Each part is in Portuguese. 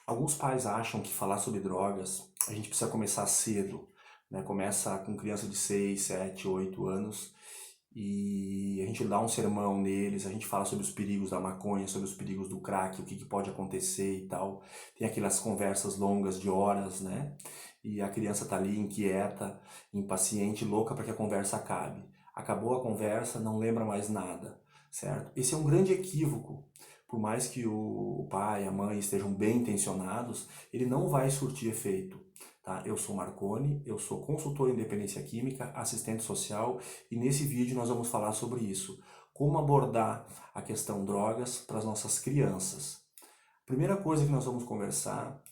Alguns pais acham que falar sobre drogas, a gente precisa começar cedo, né? Começa com criança de 6, 7, 8 anos e a gente dá um sermão neles, a gente fala sobre os perigos da maconha, sobre os perigos do crack, o que pode acontecer e tal. Tem aquelas conversas longas de horas, né? E a criança tá ali inquieta, impaciente, louca para que a conversa acabe. Acabou a conversa, não lembra mais nada, certo? Esse é um grande equívoco. Por mais que o pai, a mãe estejam bem intencionados, ele não vai surtir efeito. Tá? Eu sou Marconi, eu sou consultor em dependência química, assistente social e nesse vídeo nós vamos falar sobre isso. Como abordar a questão drogas para as nossas crianças. Primeira coisa que nós vamos conversar,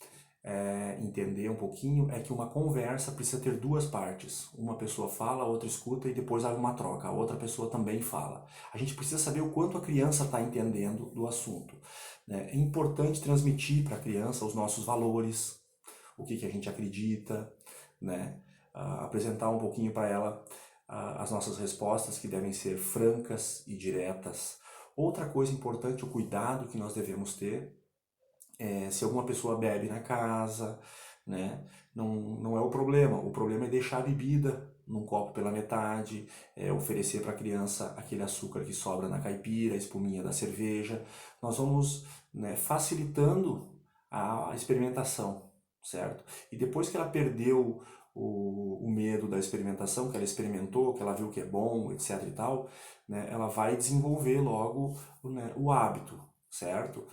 entender um pouquinho, é que uma conversa precisa ter duas partes. Uma pessoa fala, a outra escuta e depois há uma troca. A outra pessoa também fala. A gente precisa saber o quanto a criança está entendendo do assunto, né? É importante transmitir para a criança os nossos valores, o que a gente acredita, né? Apresentar um pouquinho para ela as nossas respostas, que devem ser francas e diretas. Outra coisa importante, o cuidado que nós devemos ter, se alguma pessoa bebe na casa, né? Não é o problema é deixar a bebida num copo pela metade, oferecer para a criança aquele açúcar que sobra na caipira, a espuminha da cerveja. Nós vamos, né, facilitando a experimentação, certo? E depois que ela perdeu o medo da experimentação, que ela experimentou, que ela viu que é bom, etc e tal, né, ela vai desenvolver logo, né, o hábito, certo?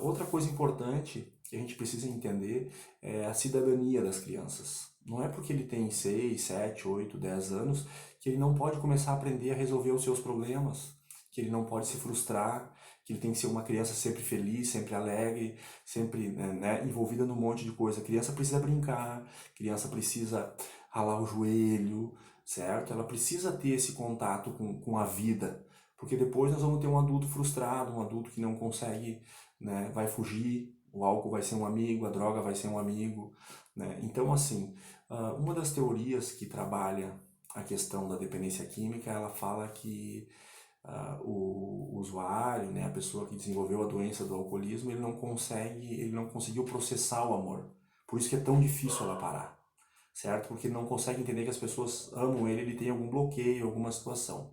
Outra coisa importante que a gente precisa entender é a cidadania das crianças. Não é porque ele tem 6, 7, 8, 10 anos que ele não pode começar a aprender a resolver os seus problemas, que ele não pode se frustrar, que ele tem que ser uma criança sempre feliz, sempre alegre, sempre, né, envolvida num monte de coisa. A criança precisa brincar, a criança precisa ralar o joelho, certo? Ela precisa ter esse contato com a vida, porque depois nós vamos ter um adulto frustrado, um adulto que não consegue, né, vai fugir, o álcool vai ser um amigo, a droga vai ser um amigo, né? Então, assim, uma das teorias que trabalha a questão da dependência química, ela fala que o usuário, né, a pessoa que desenvolveu a doença do alcoolismo, ele não conseguiu processar o amor. Por isso que é tão difícil ela parar, certo? Porque ele não consegue entender que as pessoas amam ele tem algum bloqueio, alguma situação.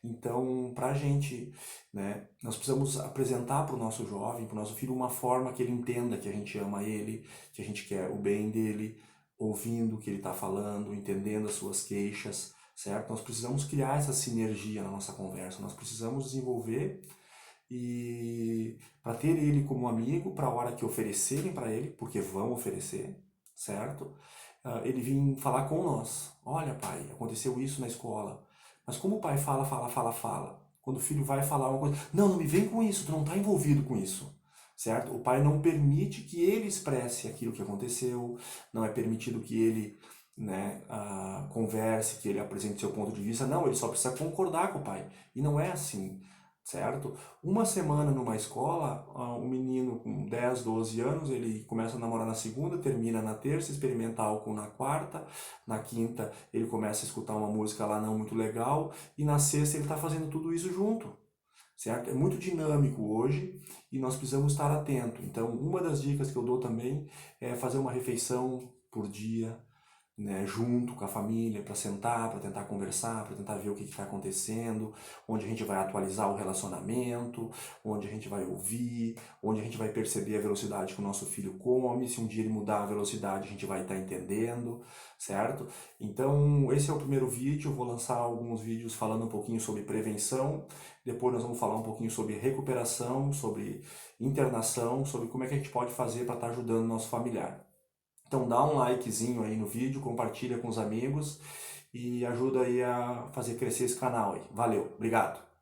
Então, para a gente, né, nós precisamos apresentar para o nosso jovem, para o nosso filho, uma forma que ele entenda que a gente ama ele, que a gente quer o bem dele, ouvindo o que ele está falando, entendendo as suas queixas, certo? Nós precisamos criar essa sinergia na nossa conversa, nós precisamos desenvolver e para ter ele como amigo, para a hora que oferecerem para ele, porque vão oferecer, certo? Ele vir falar com nós. Olha, pai, aconteceu isso na escola. Mas como o pai fala, fala, fala, fala, quando o filho vai falar uma coisa, não, não me vem com isso, tu não está envolvido com isso, certo? O pai não permite que ele expresse aquilo que aconteceu, não é permitido que ele, né, converse, que ele apresente seu ponto de vista, não, ele só precisa concordar com o pai. E não é assim, certo? Uma semana numa escola, um menino com 10, 12 anos, ele começa a namorar na segunda, termina na terça, experimenta álcool na quarta, na quinta ele começa a escutar uma música lá não muito legal, e na sexta ele está fazendo tudo isso junto, certo? É muito dinâmico hoje e nós precisamos estar atento. Então, uma das dicas que eu dou também é fazer uma refeição por dia, né, junto com a família, para sentar, para tentar conversar, para tentar ver o que está acontecendo, onde a gente vai atualizar o relacionamento, onde a gente vai ouvir, onde a gente vai perceber a velocidade que o nosso filho come, se um dia ele mudar a velocidade a gente vai estar entendendo, certo? Então esse é o primeiro vídeo, eu vou lançar alguns vídeos falando um pouquinho sobre prevenção, depois nós vamos falar um pouquinho sobre recuperação, sobre internação, sobre como é que a gente pode fazer para estar ajudando o nosso familiar. Então dá um likezinho aí no vídeo, compartilha com os amigos e ajuda aí a fazer crescer esse canal aí. Valeu, obrigado!